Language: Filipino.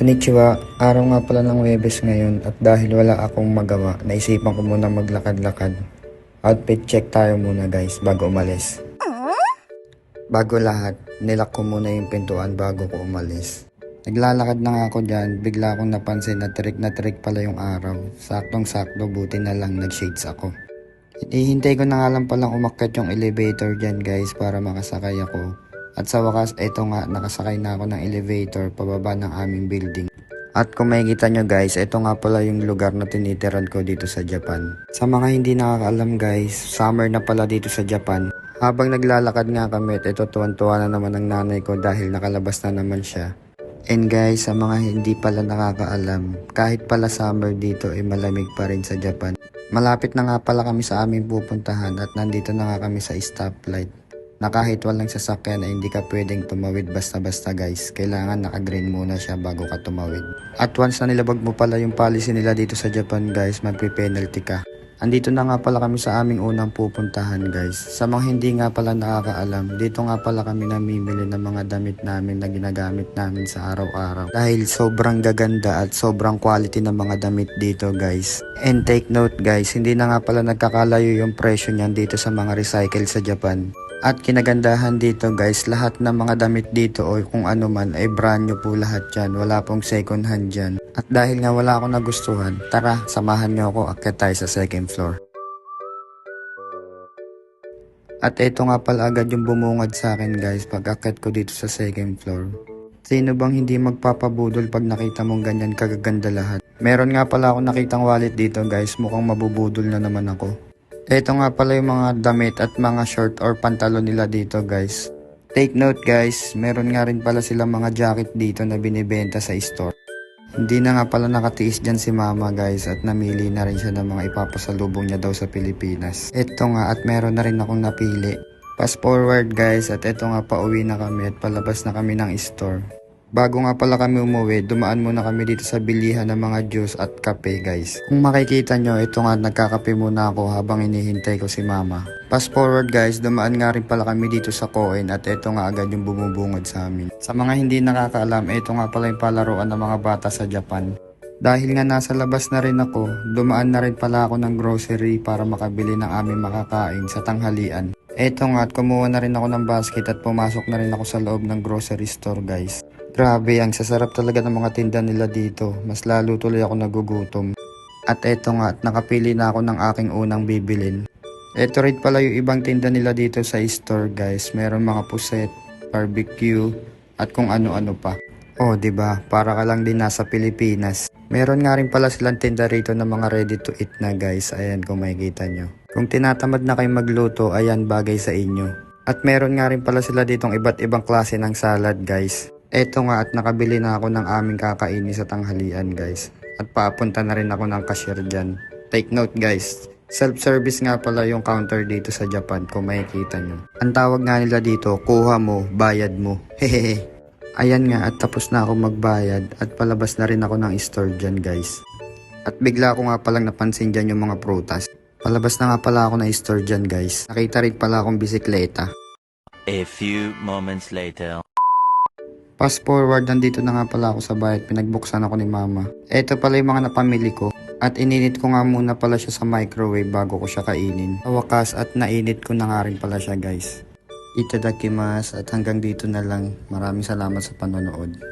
Konnichiwa, araw nga pala ng Webes ngayon at dahil wala akong magawa, naisipan ko muna maglakad-lakad. Outfit check tayo muna guys bago umalis. Bago lahat, nilak ko muna yung pintuan bago ko umalis. Naglalakad na nga ako dyan, bigla akong napansin na trick pala yung araw. Saktong-sakto, buti na lang nag-shades ako. Hinihintay ko na nga lang palang umakyat yung elevator dyan guys para makasakay ako. At sa wakas, eto nga, nakasakay na ako ng elevator pababa ng aming building. At kung makikita nyo guys, eto nga pala yung lugar na tinitiran ko dito sa Japan. Sa mga hindi nakakaalam guys, summer na pala dito sa Japan. Habang naglalakad nga kami, eto tuwan-tuwa na naman ang nanay ko dahil nakalabas na naman siya. And guys, sa mga hindi pala nakakaalam, kahit pala summer dito ay malamig pa rin sa Japan. Malapit na nga pala kami sa aming pupuntahan at nandito na nga kami sa stoplight. Na kahit walang sasakyan ay hindi ka pwedeng tumawid basta-basta guys. Kailangan naka-green muna siya bago ka tumawid. At once na nilabag mo pala yung policy nila dito sa Japan guys, magpe-penalty ka. Andito na nga pala kami sa aming unang pupuntahan guys. Sa mga hindi nga pala nakakaalam, dito nga pala kami namimili ng mga damit namin na ginagamit namin sa araw-araw. Dahil sobrang gaganda at sobrang quality ng mga damit dito guys. And take note guys, hindi na nga pala nagkakalayo yung presyo niyan dito sa mga recycle sa Japan. At kinagandahan dito guys, lahat ng mga damit dito o kung ano man ay brand new po lahat dyan. Wala pong second hand dyan. At dahil nga wala akong nagustuhan, tara samahan nyo ako, akyat tayo sa second floor. At ito nga pala agad yung bumungad sa akin guys pag akyat ko dito sa second floor. Sino bang hindi magpapabudol pag nakita mong ganyan kagaganda lahat? Meron nga pala akong nakitang wallet dito guys, mukhang mabubudol na naman ako. Ito nga pala yung mga damit at mga short or pantalon nila dito guys. Take note guys, meron nga rin pala silang mga jacket dito na binibenta sa store. Hindi na nga pala nakatiis dyan si mama guys at namili na rin siya ng mga ipapasalubong niya daw sa Pilipinas. Ito nga at meron na rin akong napili. Fast forward guys at ito nga pauwi na kami at palabas na kami ng store. Bago nga pala kami umuwi, dumaan muna kami dito sa bilihan ng mga juice at kape guys. Kung makikita nyo, ito nga nagkakape muna ako habang inihintay ko si mama. Fast forward guys, dumaan nga rin pala kami dito sa Koen at ito nga agad yung bumubungod sa amin. Sa mga hindi nakakaalam, ito nga pala yung palaruan ng mga bata sa Japan. Dahil nga nasa labas na rin ako, dumaan na rin pala ako ng grocery para makabili ng aming makakain sa tanghalian. Ito nga at kumuha na rin ako ng basket at pumasok na rin ako sa loob ng grocery store guys. Grabe, ang sasarap talaga ng mga tinda nila dito. Mas lalo tuloy ako nagugutom. At eto nga, at nakapili na ako ng aking unang bibilin. Eto rin pala yung ibang tinda nila dito sa store guys. Meron mga puset, barbecue, at kung ano-ano pa. Oh, 'di ba? Para ka lang din nasa Pilipinas. Meron nga rin pala silang tinda rito ng mga ready to eat na guys. Ayan kung makikita nyo. Kung tinatamad na kayo magluto, ayan bagay sa inyo. At meron nga rin pala sila ditong iba't ibang klase ng salad guys. Eto nga at nakabili na ako ng aming kakainin sa tanghalian guys. At papunta na rin ako ng cashier dyan. Take note guys, self-service nga pala yung counter dito sa Japan kung makikita nyo. Ang tawag nga nila dito, kuha mo, bayad mo. Hehehe. Ayan nga at tapos na ako magbayad at palabas na rin ako ng store dyan guys. At bigla ko nga palang napansin dyan yung mga prutas. Palabas na nga pala ako ng store dyan guys. Nakita rin pala akong bisikleta. A few moments later. Fast forward, nandito na nga pala ako sa bahay at pinagbuksan ako ni mama. Ito pala yung mga napamili ko. At ininit ko nga muna pala siya sa microwave bago ko siya kainin. Sa wakas at nainit ko na nga rin pala siya guys. Itadakimasu at hanggang dito na lang. Maraming salamat sa panonood.